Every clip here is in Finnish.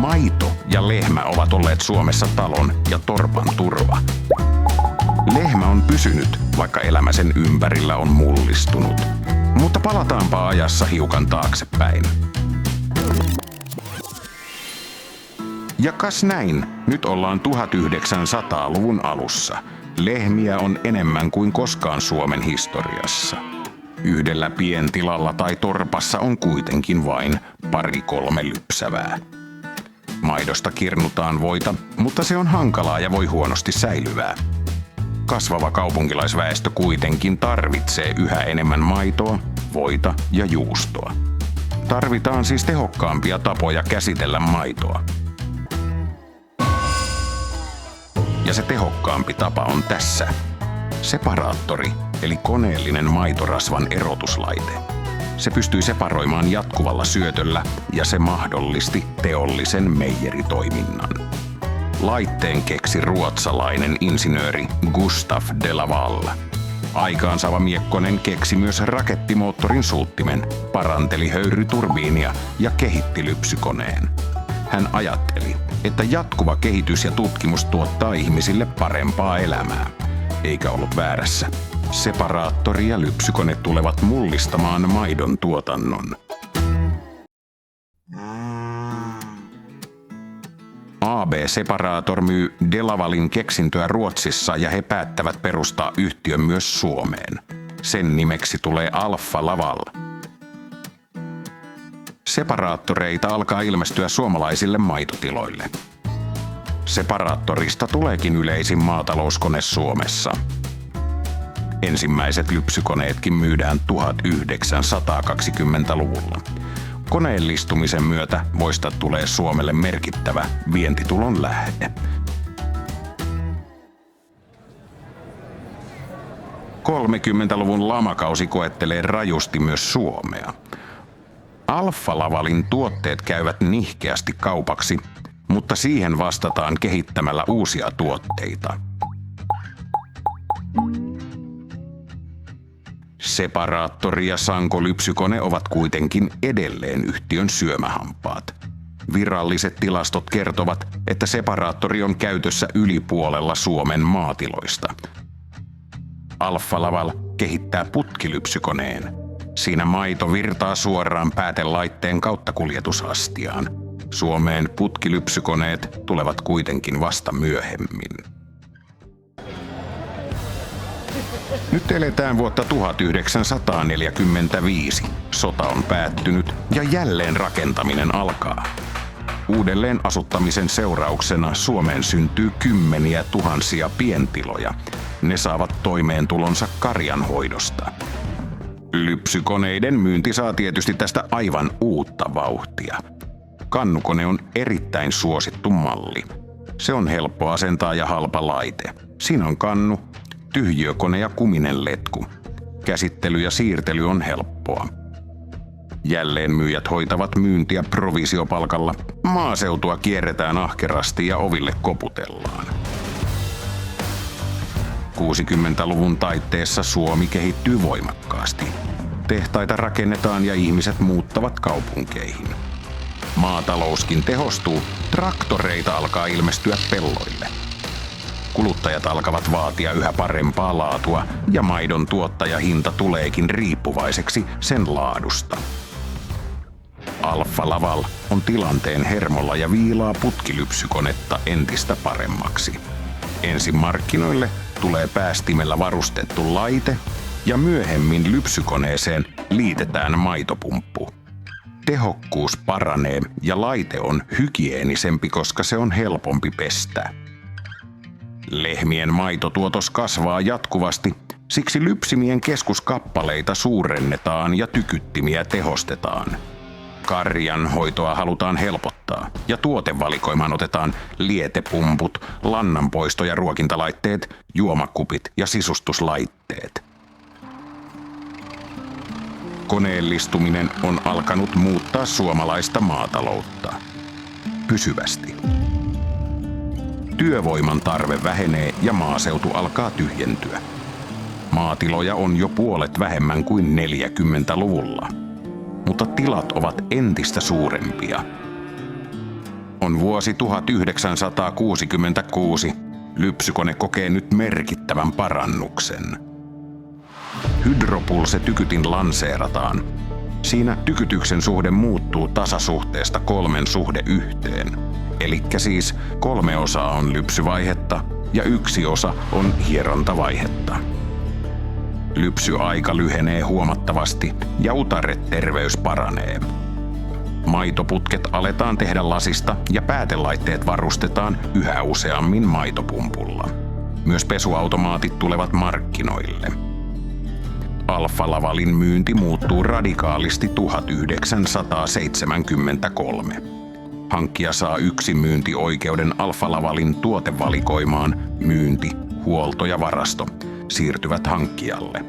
Maito ja lehmä ovat olleet Suomessa talon ja torpan turva. Lehmä on pysynyt, vaikka elämä sen ympärillä on mullistunut. Mutta palataanpa ajassa hiukan taaksepäin. Ja kas näin, nyt ollaan 1900-luvun alussa. Lehmiä on enemmän kuin koskaan Suomen historiassa. Yhdellä pientilalla tai torpassa on kuitenkin vain 2-3 lypsävää. Maidosta kirnutaan voita, mutta se on hankalaa ja voi huonosti säilyvää. Kasvava kaupunkilaisväestö kuitenkin tarvitsee yhä enemmän maitoa, voita ja juustoa. Tarvitaan siis tehokkaampia tapoja käsitellä maitoa. Ja se tehokkaampi tapa on tässä. Separaattori, eli koneellinen maitorasvan erotuslaite. Se pystyi separoimaan jatkuvalla syötöllä ja se mahdollisti teollisen meijeritoiminnan. Laitteen keksi ruotsalainen insinööri Gustav de Laval. Aikaansaava Miekkonen keksi myös rakettimoottorin suuttimen, paranteli höyryturbiinia ja kehitti lypsykoneen. Hän ajatteli, että jatkuva kehitys ja tutkimus tuottaa ihmisille parempaa elämää. Eikä ollut väärässä. Separaattori ja lypsykone tulevat mullistamaan maidon tuotannon. AB Separator myy de Lavalin keksintöä Ruotsissa ja he päättävät perustaa yhtiön myös Suomeen. Sen nimeksi tulee Alfa Laval. Separaattoreita alkaa ilmestyä suomalaisille maitotiloille. Separaattorista tuleekin yleisin maatalouskone Suomessa. Ensimmäiset lypsykoneetkin myydään 1920-luvulla. Koneellistumisen myötä voista tulee Suomelle merkittävä vientitulon lähde. 30-luvun lamakausi koettelee rajusti myös Suomea. Alfa Lavalin tuotteet käyvät nihkeästi kaupaksi, mutta siihen vastataan kehittämällä uusia tuotteita. Separaattori ja sankolypsykone ovat kuitenkin edelleen yhtiön syömähampaat. Viralliset tilastot kertovat, että separaattori on käytössä yli puolella Suomen maatiloista. Alfa Laval kehittää putkilypsykoneen. Siinä maito virtaa suoraan päätelaitteen kautta kuljetusastiaan. Suomeen putkilypsykoneet tulevat kuitenkin vasta myöhemmin. Nyt eletään vuotta 1945. Sota on päättynyt ja jälleen rakentaminen alkaa. Uudelleen asuttamisen seurauksena Suomeen syntyy kymmeniä tuhansia pientiloja. Ne saavat toimeentulonsa karjanhoidosta. Lypsykoneiden myynti saa tietysti tästä aivan uutta vauhtia. Kannukone on erittäin suosittu malli. Se on helppo asentaa ja halpa laite. Siinä on kannu, tyhjiökone ja kuminen letku. Käsittely ja siirtely on helppoa. Jälleenmyyjät hoitavat myyntiä provisiopalkalla. Maaseutua kierretään ahkerasti ja oville koputellaan. 60-luvun taitteessa Suomi kehittyy voimakkaasti. Tehtaita rakennetaan ja ihmiset muuttavat kaupunkeihin. Maatalouskin tehostuu, traktoreita alkaa ilmestyä pelloille. Kuluttajat alkavat vaatia yhä parempaa laatua ja maidon tuottajahinta tuleekin riippuvaiseksi sen laadusta. Alfa Laval on tilanteen hermolla ja viilaa putkilypsykonetta entistä paremmaksi. Ensin markkinoille tulee päästimellä varustettu laite ja myöhemmin lypsykoneeseen liitetään maitopumppu. Tehokkuus paranee ja laite on hygieenisempi, koska se on helpompi pestä. Lehmien maitotuotos kasvaa jatkuvasti, siksi lypsimien keskuskappaleita suurennetaan ja tykyttimiä tehostetaan. Karjan hoitoa halutaan helpottaa ja tuotevalikoimaan otetaan lietepumput, lannanpoisto- ja ruokintalaitteet, juomakupit ja sisustuslaitteet. Koneellistuminen on alkanut muuttaa suomalaista maataloutta pysyvästi. Työvoiman tarve vähenee ja maaseutu alkaa tyhjentyä. Maatiloja on jo puolet vähemmän kuin 40-luvulla, mutta tilat ovat entistä suurempia. On vuosi 1966. Lypsykone kokee nyt merkittävän parannuksen. Hydropulse-tykytin lanseerataan. Siinä tykytyksen suhde muuttuu tasasuhteesta 3:1. Elikkä siis 3 osaa on lypsyvaihetta ja 1 osa on hierontavaihetta. Lypsyaika lyhenee huomattavasti ja utareterveys paranee. Maitoputket aletaan tehdä lasista ja päätelaitteet varustetaan yhä useammin maitopumpulla. Myös pesuautomaatit tulevat markkinoille. Alfa Lavalin myynti muuttuu radikaalisti 1973. Hankkija saa yksimyyntioikeuden Alfa Lavalin tuotevalikoimaan. Myynti, huolto ja varasto siirtyvät hankkijalle.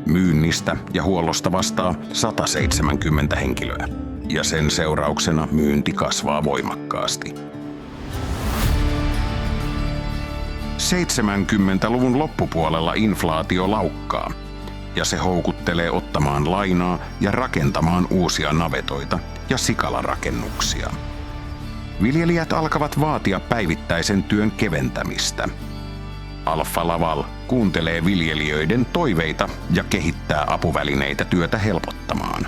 Myynnistä ja huollosta vastaa 170 henkilöä. Ja sen seurauksena myynti kasvaa voimakkaasti. 70-luvun loppupuolella inflaatio laukkaa, ja se houkuttelee ottamaan lainaa ja rakentamaan uusia navetoita ja sikalarakennuksia. Viljelijät alkavat vaatia päivittäisen työn keventämistä. Alfa Laval kuuntelee viljelijöiden toiveita ja kehittää apuvälineitä työtä helpottamaan.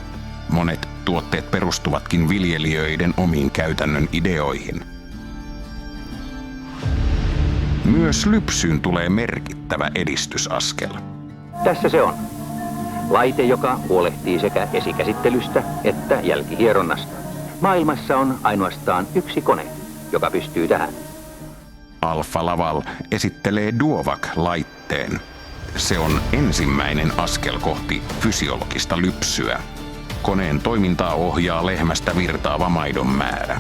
Monet tuotteet perustuvatkin viljelijöiden omiin käytännön ideoihin. Myös lypsyyn tulee merkittävä edistysaskel. Tässä se on. Laite, joka huolehtii sekä esikäsittelystä että jälkihieronnasta. Maailmassa on ainoastaan yksi kone, joka pystyy tähän. Alfa Laval esittelee Duovac-laitteen. Se on ensimmäinen askel kohti fysiologista lypsyä. Koneen toimintaa ohjaa lehmästä virtaava maidon määrä.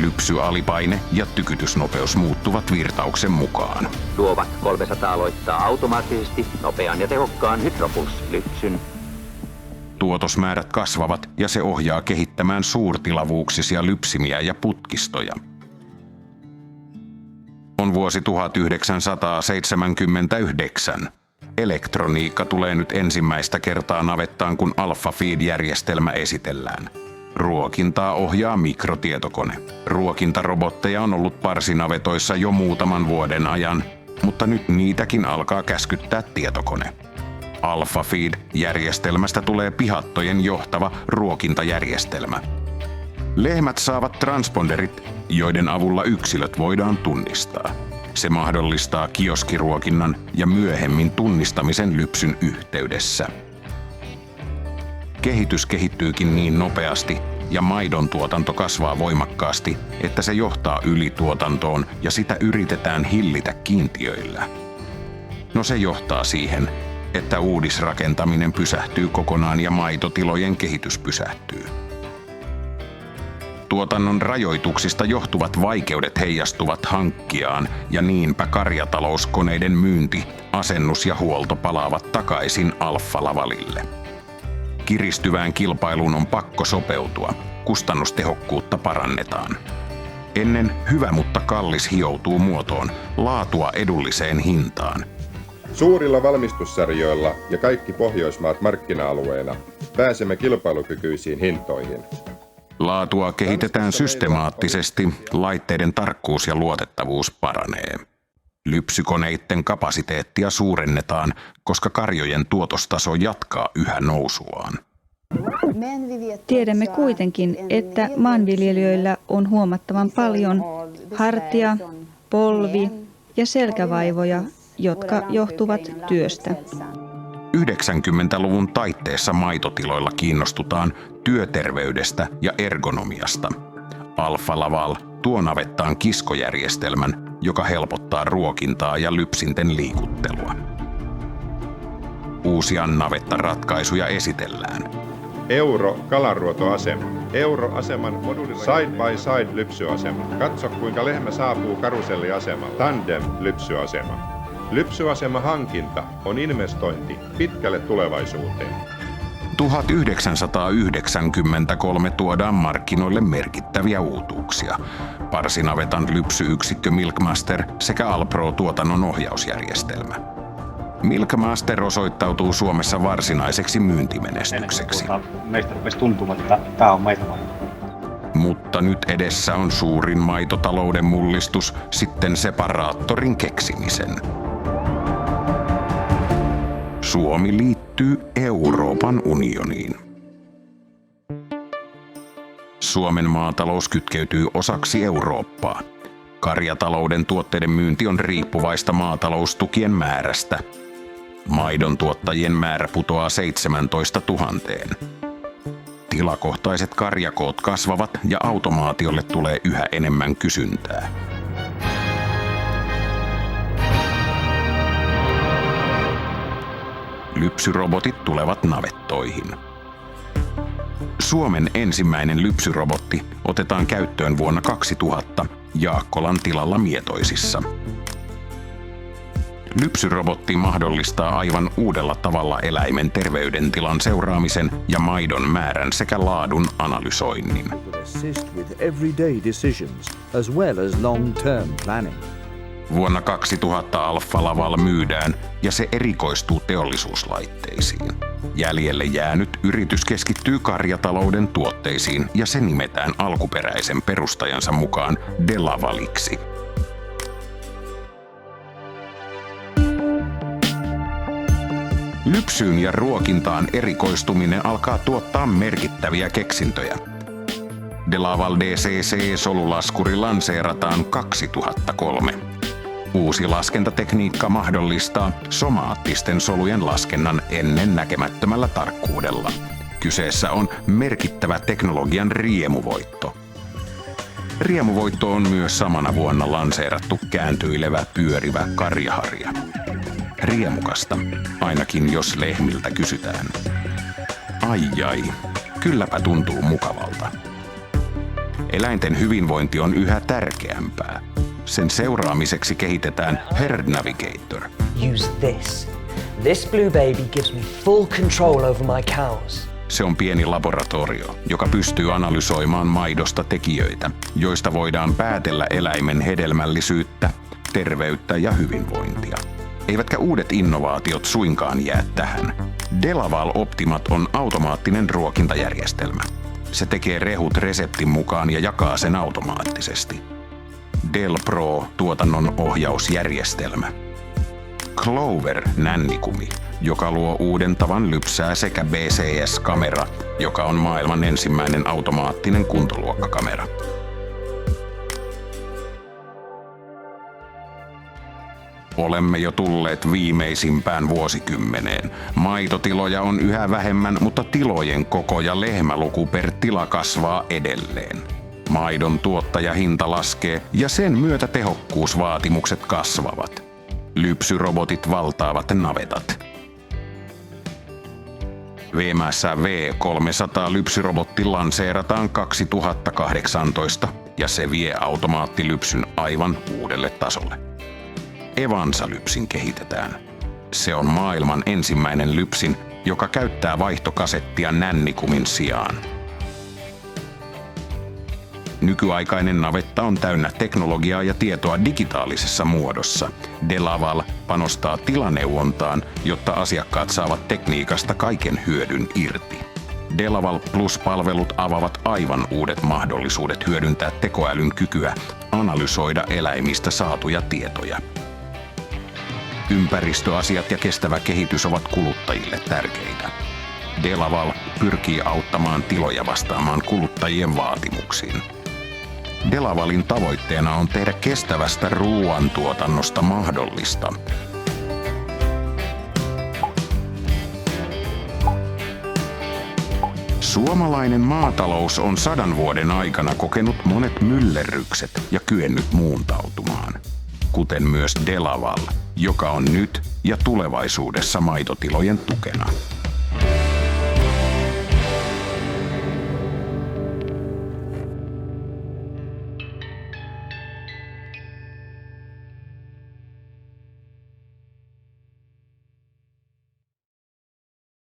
Lypsyalipaine ja tykytysnopeus muuttuvat virtauksen mukaan. Duovac 300 aloittaa automaattisesti nopean ja tehokkaan Hydropuls-lypsyn. Tuotosmäärät kasvavat ja se ohjaa kehittämään suurtilavuuksisia lypsimiä ja putkistoja. On vuosi 1979. Elektroniikka tulee nyt ensimmäistä kertaa navettaan, kun Alpha Feed-järjestelmä esitellään. Ruokintaa ohjaa mikrotietokone. Ruokintarobotteja on ollut parsinavetoissa jo muutaman vuoden ajan, mutta nyt niitäkin alkaa käskyttää tietokone. Alpha Feed-järjestelmästä tulee pihattojen johtava ruokintajärjestelmä. Lehmät saavat transponderit, joiden avulla yksilöt voidaan tunnistaa. Se mahdollistaa kioskiruokinnan ja myöhemmin tunnistamisen lypsyn yhteydessä. Kehitys kehittyykin niin nopeasti ja maidon tuotanto kasvaa voimakkaasti, että se johtaa ylituotantoon ja sitä yritetään hillitä kiintiöillä. No se johtaa siihen, että uudisrakentaminen pysähtyy kokonaan ja maitotilojen kehitys pysähtyy. Tuotannon rajoituksista johtuvat vaikeudet heijastuvat hankkijaan ja niinpä karjatalouskoneiden myynti, asennus ja huolto palaavat takaisin Alfa Lavalille. Kiristyvään kilpailuun on pakko sopeutua, kustannustehokkuutta parannetaan. Ennen hyvä mutta kallis hioutuu muotoon, laatua edulliseen hintaan. Suurilla valmistussarjoilla ja kaikki Pohjoismaat markkina-alueena pääsemme kilpailukykyisiin hintoihin. Laatua kehitetään systemaattisesti, laitteiden tarkkuus ja luotettavuus paranee. Lypsykoneiden kapasiteettia suurennetaan, koska karjojen tuotostaso jatkaa yhä nousuaan. Tiedämme kuitenkin, että maanviljelijöillä on huomattavan paljon hartia, polvi- ja selkävaivoja, jotka johtuvat työstä. 90-luvun taitteessa maitotiloilla kiinnostutaan työterveydestä ja ergonomiasta. Alfa Laval tuo navettaan kiskojärjestelmän, joka helpottaa ruokintaa ja lypsinten liikuttelua. Uusia navettaratkaisuja esitellään. Kalaruotoasema. Aseman modulilla side by side lypsyasema. Katso kuinka lehmä saapuu karuselliasemalle. Tandem lypsyasema. Lypsyasema hankinta on investointi pitkälle tulevaisuuteen. 1993 tuodaan markkinoille merkittäviä uutuuksia. Parsinavetan lypsyyksikkö Milkmaster sekä Alpro-tuotannon ohjausjärjestelmä. Milkmaster osoittautuu Suomessa varsinaiseksi myyntimenestykseksi. Meistä rupesi tuntumaan, että tämä on meitä varten. Mutta nyt edessä on suurin maitotalouden mullistus sitten separaattorin keksimisen. Suomi liittyy Euroopan unioniin. Suomen maatalous kytkeytyy osaksi Eurooppaa. Karjatalouden tuotteiden myynti on riippuvaista maataloustukien määrästä. Maidon tuottajien määrä putoaa 17 000. Tilakohtaiset karjakoot kasvavat ja automaatiolle tulee yhä enemmän kysyntää. Lypsyrobotit tulevat navettoihin. Suomen ensimmäinen lypsyrobotti otetaan käyttöön vuonna 2000 Jaakkolan tilalla Mietoisissa. Lypsyrobotti mahdollistaa aivan uudella tavalla eläimen terveydentilan seuraamisen ja maidon määrän sekä laadun analysoinnin. Vuonna 2000 Alfa Laval myydään ja se erikoistuu teollisuuslaitteisiin. Jäljelle jäänyt yritys keskittyy karjatalouden tuotteisiin ja se nimetään alkuperäisen perustajansa mukaan DeLavaliksi. Lypsyyn ja ruokintaan erikoistuminen alkaa tuottaa merkittäviä keksintöjä. DeLaval DCC-solulaskuri lanseerataan 2003. Uusi laskentatekniikka mahdollistaa somaattisten solujen laskennan ennennäkemättömällä tarkkuudella. Kyseessä on merkittävä teknologian riemuvoitto. Riemuvoitto on myös samana vuonna lanseerattu kääntyilevä pyörivä karjaharja. Riemukasta, ainakin jos lehmiltä kysytään. Ai, kylläpä tuntuu mukavalta. Eläinten hyvinvointi on yhä tärkeämpää. Sen seuraamiseksi kehitetään Herd Navigator. Use this. This blue baby gives me full control over my cows. Se on pieni laboratorio, joka pystyy analysoimaan maidosta tekijöitä, joista voidaan päätellä eläimen hedelmällisyyttä, terveyttä ja hyvinvointia. Eivätkä uudet innovaatiot suinkaan jää tähän. DeLaval Optimat on automaattinen ruokintajärjestelmä. Se tekee rehut reseptin mukaan ja jakaa sen automaattisesti. Del Pro tuotannon ohjausjärjestelmä. Clover nännikumi, joka luo uuden tavan lypsää sekä BCS-kamera, joka on maailman ensimmäinen automaattinen kuntoluokkakamera. Olemme jo tulleet viimeisimpään vuosikymmeneen. Maitotiloja on yhä vähemmän, mutta tilojen koko ja lehmäluku per tila kasvaa edelleen. Maidon tuottajahinta laskee ja sen myötä tehokkuusvaatimukset kasvavat. Lypsyrobotit valtaavat navetat. VMS V300 lypsyrobotti lanseerataan 2018 ja se vie automaattilypsyn aivan uudelle tasolle. Evansa-lypsin kehitetään. Se on maailman ensimmäinen lypsin, joka käyttää vaihtokasettia nännikumin sijaan. Nykyaikainen navetta on täynnä teknologiaa ja tietoa digitaalisessa muodossa. DeLaval panostaa tilaneuvontaan, jotta asiakkaat saavat tekniikasta kaiken hyödyn irti. DeLaval Plus-palvelut avaavat aivan uudet mahdollisuudet hyödyntää tekoälyn kykyä analysoida eläimistä saatuja tietoja. Ympäristöasiat ja kestävä kehitys ovat kuluttajille tärkeitä. DeLaval pyrkii auttamaan tiloja vastaamaan kuluttajien vaatimuksiin. DeLavalin tavoitteena on tehdä kestävästä ruoantuotannosta mahdollista. Suomalainen maatalous on 100 vuoden aikana kokenut monet myllerrykset ja kyennyt muuntautumaan, kuten myös DeLaval, joka on nyt ja tulevaisuudessa maitotilojen tukena.